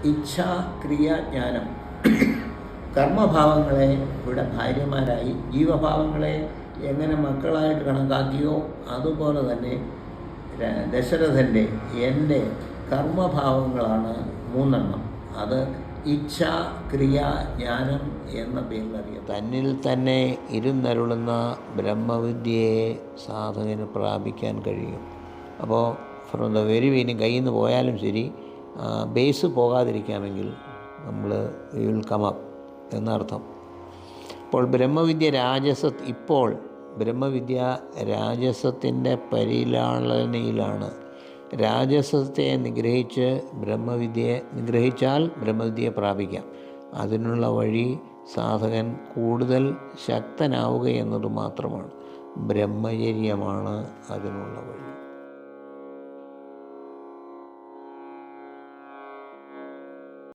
ഇച്ഛ, ക്രിയ, ജ്ഞാനം. കർമ്മഭാവങ്ങളെ ഇവിടെ ഭാര്യമാരായി, ജീവഭാവങ്ങളെ എങ്ങനെ മക്കളായിട്ട് കണക്കാക്കിയോ അതുപോലെ തന്നെ ദശരഥൻ്റെ എൻ്റെ കർമ്മഭാവങ്ങളാണ് 3 അത് ഇച്ഛ, ക്രിയ, ജ്ഞാനം എന്ന പേരിൽ അറിയാം. തന്നിൽ തന്നെ ഇരുന്നരുളുന്ന ബ്രഹ്മവിദ്യയെ സാധകന് പ്രാപിക്കാൻ കഴിയും. അപ്പോൾ ഫ്രം ദ വെരി ബിഗിനിങ് കയ്യിൽ നിന്ന് പോയാലും ശരി, ബേസ് പോകാതിരിക്കാമെങ്കിൽ നമ്മൾ വിൽ കം അപ്പ് എന്നർത്ഥം. ഇപ്പോൾ ബ്രഹ്മവിദ്യ രാജസത്തിൻ്റെ പരിലാളനയിലാണ്. രാജസത്തെ നിഗ്രഹിച്ചാൽ ബ്രഹ്മവിദ്യയെ പ്രാപിക്കാം. അതിനുള്ള വഴി സാധകൻ കൂടുതൽ ശക്തനാവുക എന്നത് മാത്രമാണ്. ബ്രഹ്മചര്യമാണ് അതിനുള്ള വഴി.